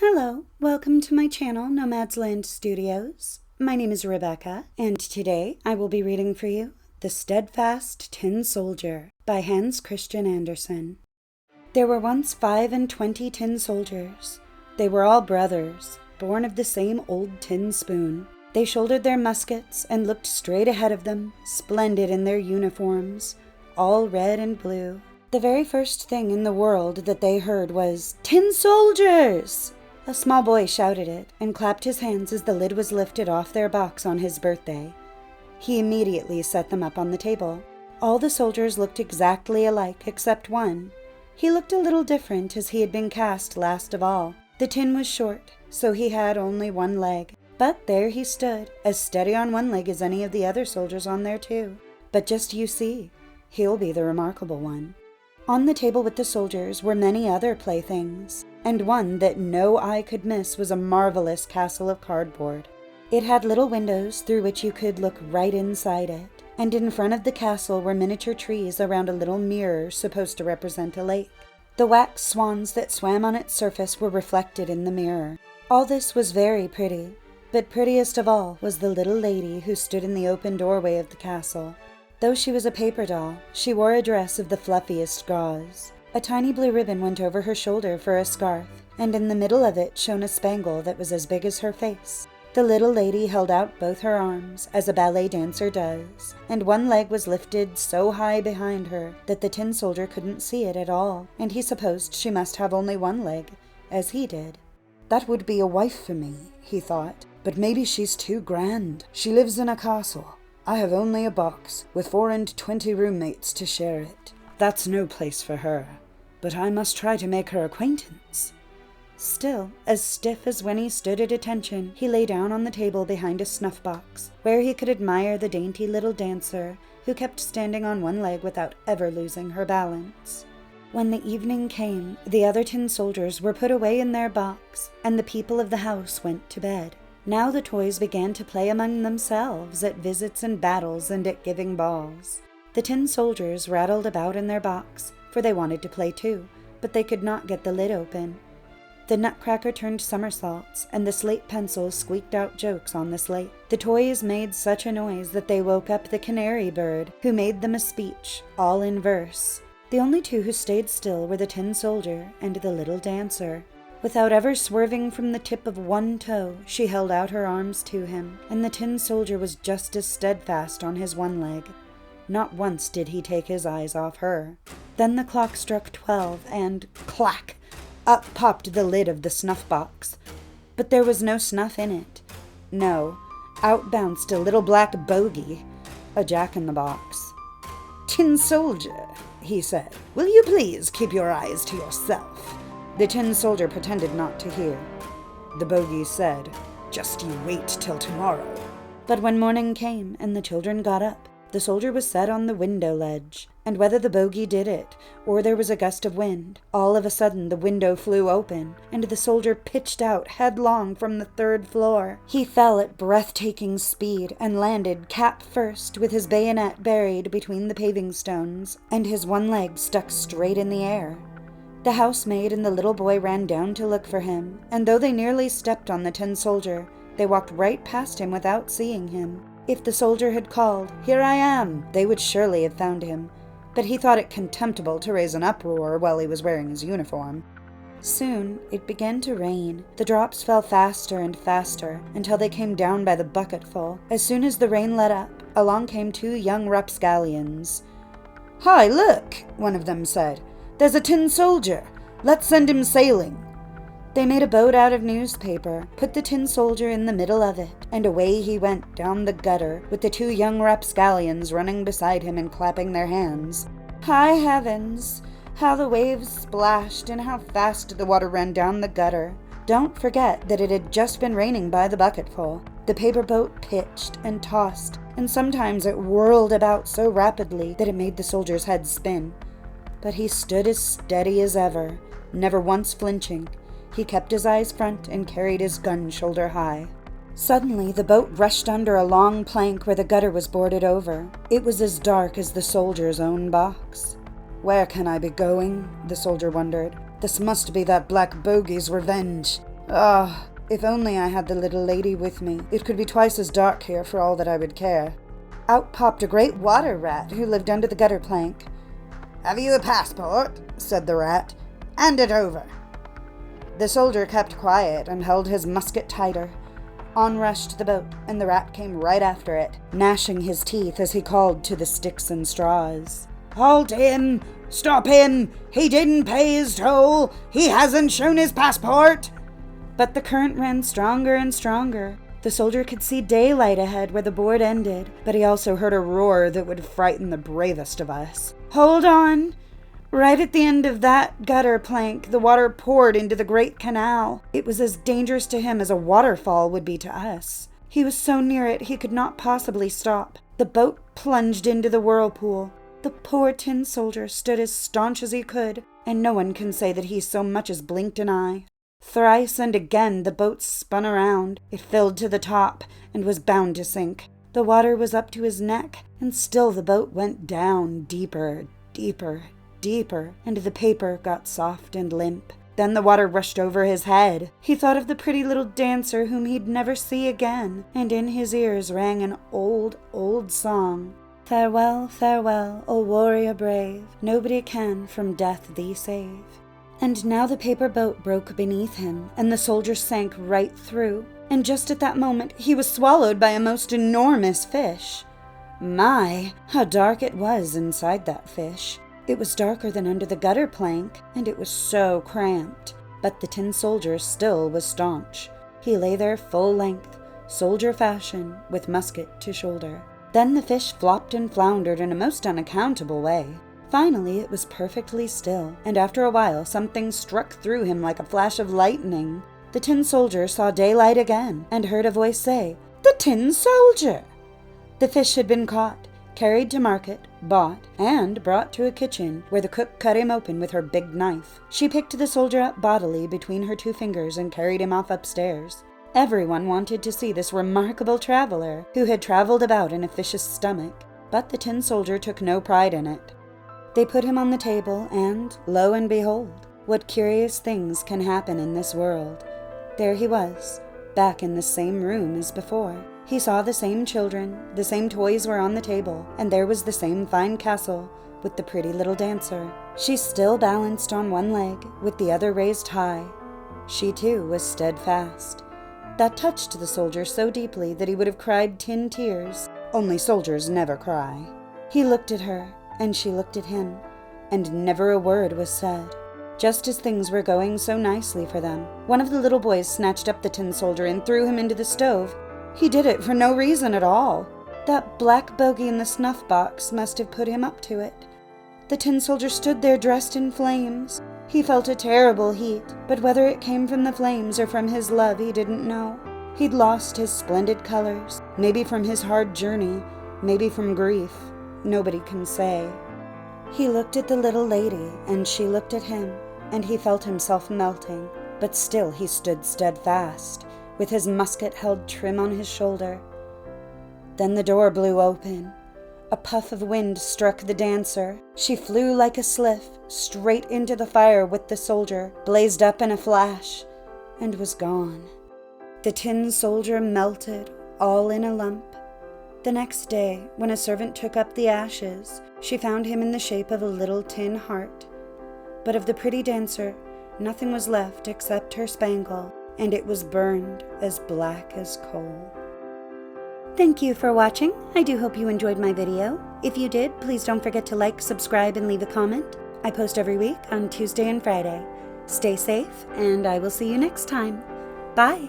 Hello, welcome to my channel, Nomad's Land Studios. My name is Rebecca, and today I will be reading for you The Steadfast Tin Soldier by Hans Christian Andersen. There were once 25 tin soldiers. They were all brothers, born of the same old tin spoon. They shouldered their muskets and looked straight ahead of them, splendid in their uniforms, all red and blue. The very first thing in the world that they heard was, "Tin soldiers!" A small boy shouted it and clapped his hands as the lid was lifted off their box on his birthday. He immediately set them up on the table. All the soldiers looked exactly alike except one. He looked a little different as he had been cast last of all. The tin was short, so he had only one leg. But there he stood, as steady on one leg as any of the other soldiers on there too. But just you see, he'll be the remarkable one. On the table with the soldiers were many other playthings, and one that no eye could miss was a marvelous castle of cardboard. It had little windows through which you could look right inside it, and in front of the castle were miniature trees around a little mirror supposed to represent a lake. The wax swans that swam on its surface were reflected in the mirror. All this was very pretty, but prettiest of all was the little lady who stood in the open doorway of the castle. Though she was a paper doll, she wore a dress of the fluffiest gauze. A tiny blue ribbon went over her shoulder for a scarf, and in the middle of it shone a spangle that was as big as her face. The little lady held out both her arms, as a ballet dancer does, and one leg was lifted so high behind her that the tin soldier couldn't see it at all, and he supposed she must have only one leg, as he did. "That would be a wife for me," he thought, "but maybe she's too grand. She lives in a castle. I have only a box, with 24 roommates to share it. That's no place for her, but I must try to make her acquaintance." Still, as stiff as when he stood at attention, he lay down on the table behind a snuff-box, where he could admire the dainty little dancer, who kept standing on one leg without ever losing her balance. When the evening came, the other tin soldiers were put away in their box, and the people of the house went to bed. Now the toys began to play among themselves at visits and battles and at giving balls. The tin soldiers rattled about in their box, for they wanted to play too, but they could not get the lid open. The nutcracker turned somersaults, and the slate pencils squeaked out jokes on the slate. The toys made such a noise that they woke up the canary bird, who made them a speech, all in verse. The only two who stayed still were the tin soldier and the little dancer. Without ever swerving from the tip of one toe, she held out her arms to him, and the tin soldier was just as steadfast on his one leg. Not once did he take his eyes off her. Then the clock struck 12, and clack! Up popped the lid of the snuff-box. But there was no snuff in it. No, out bounced a little black bogey, a jack-in-the-box. "Tin soldier," he said, "will you please keep your eyes to yourself?" The tin soldier pretended not to hear. The bogey said, "Just you wait till tomorrow." But when morning came and the children got up, the soldier was set on the window ledge, and whether the bogey did it, or there was a gust of wind, all of a sudden the window flew open, and the soldier pitched out headlong from the 3rd floor. He fell at breathtaking speed and landed cap first with his bayonet buried between the paving stones, and his one leg stuck straight in the air. The housemaid and the little boy ran down to look for him, and though they nearly stepped on the tin soldier, they walked right past him without seeing him. If the soldier had called, "Here I am," they would surely have found him, but he thought it contemptible to raise an uproar while he was wearing his uniform. Soon it began to rain. The drops fell faster and faster, until they came down by the bucketful. As soon as the rain let up, along came 2 young rapscallions. "Hi, look," one of them said. "There's a tin soldier. Let's send him sailing." They made a boat out of newspaper, put the tin soldier in the middle of it, and away he went down the gutter, with the 2 young rapscallions running beside him and clapping their hands. High heavens! How the waves splashed, and how fast the water ran down the gutter. Don't forget that it had just been raining by the bucketful. The paper boat pitched and tossed, and sometimes it whirled about so rapidly that it made the soldier's head spin. But he stood as steady as ever, never once flinching. He kept his eyes front and carried his gun shoulder high. Suddenly the boat rushed under a long plank where the gutter was boarded over. It was as dark as the soldier's own box. "Where can I be going?" the soldier wondered. "This must be that black bogey's revenge. Ah, if only I had the little lady with me, it could be twice as dark here for all that I would care. Out popped a great water rat who lived under the gutter plank. "Have you a passport?" said the rat. "Hand it over." The soldier kept quiet and held his musket tighter. On rushed the boat, and the rat came right after it, gnashing his teeth as he called to the sticks and straws. "Halt him! Stop him! He didn't pay his toll! He hasn't shown his passport!" But the current ran stronger and stronger. The soldier could see daylight ahead where the board ended, but he also heard a roar that would frighten the bravest of us. "Hold on!" Right at the end of that gutter plank, the water poured into the great canal. It was as dangerous to him as a waterfall would be to us. He was so near it he could not possibly stop. The boat plunged into the whirlpool. The poor tin soldier stood as staunch as he could, and no one can say that he so much as blinked an eye. Thrice and again the boat spun around. It filled to the top and was bound to sink. The water was up to his neck, and still the boat went down deeper, deeper, deeper, and the paper got soft and limp. Then the water rushed over his head. He thought of the pretty little dancer whom he'd never see again, and in his ears rang an old, old song. "Farewell, farewell, O warrior brave, nobody can from death thee save." And now the paper boat broke beneath him, and the soldier sank right through, and just at that moment he was swallowed by a most enormous fish. My, how dark it was inside that fish! It was darker than under the gutter plank, and it was so cramped. But the tin soldier still was staunch. He lay there full length, soldier fashion, with musket to shoulder. Then the fish flopped and floundered in a most unaccountable way. Finally it was perfectly still, and after a while something struck through him like a flash of lightning. The tin soldier saw daylight again, and heard a voice say, "The tin soldier!" The fish had been caught, carried to market, bought, and brought to a kitchen, where the cook cut him open with her big knife. She picked the soldier up bodily between her 2 fingers and carried him off upstairs. Everyone wanted to see this remarkable traveler, who had traveled about in a fish's stomach, but the tin soldier took no pride in it. They put him on the table, and, lo and behold, what curious things can happen in this world. There he was, back in the same room as before. He saw the same children, the same toys were on the table, and there was the same fine castle with the pretty little dancer. She still balanced on one leg, with the other raised high. She too was steadfast. That touched the soldier so deeply that he would have cried tin tears, only soldiers never cry. He looked at her, and she looked at him, and never a word was said. Just as things were going so nicely for them, one of the little boys snatched up the tin soldier and threw him into the stove. He did it for no reason at all. That black bogey in the snuff box must have put him up to it. The tin soldier stood there dressed in flames. He felt a terrible heat, but whether it came from the flames or from his love he didn't know. He'd lost his splendid colors, maybe from his hard journey, maybe from grief. Nobody can say. He looked at the little lady, and she looked at him, and he felt himself melting, but still he stood steadfast, with his musket held trim on his shoulder. Then the door blew open. A puff of wind struck the dancer. She flew like a sliff, straight into the fire with the soldier, blazed up in a flash, and was gone. The tin soldier melted, all in a lump. The next day, when a servant took up the ashes, she found him in the shape of a little tin heart. But of the pretty dancer, nothing was left except her spangle, and it was burned as black as coal. Thank you for watching. I do hope you enjoyed my video. If you did, please don't forget to like, subscribe, and leave a comment. I post every week on Tuesday and Friday. Stay safe, and I will see you next time. Bye!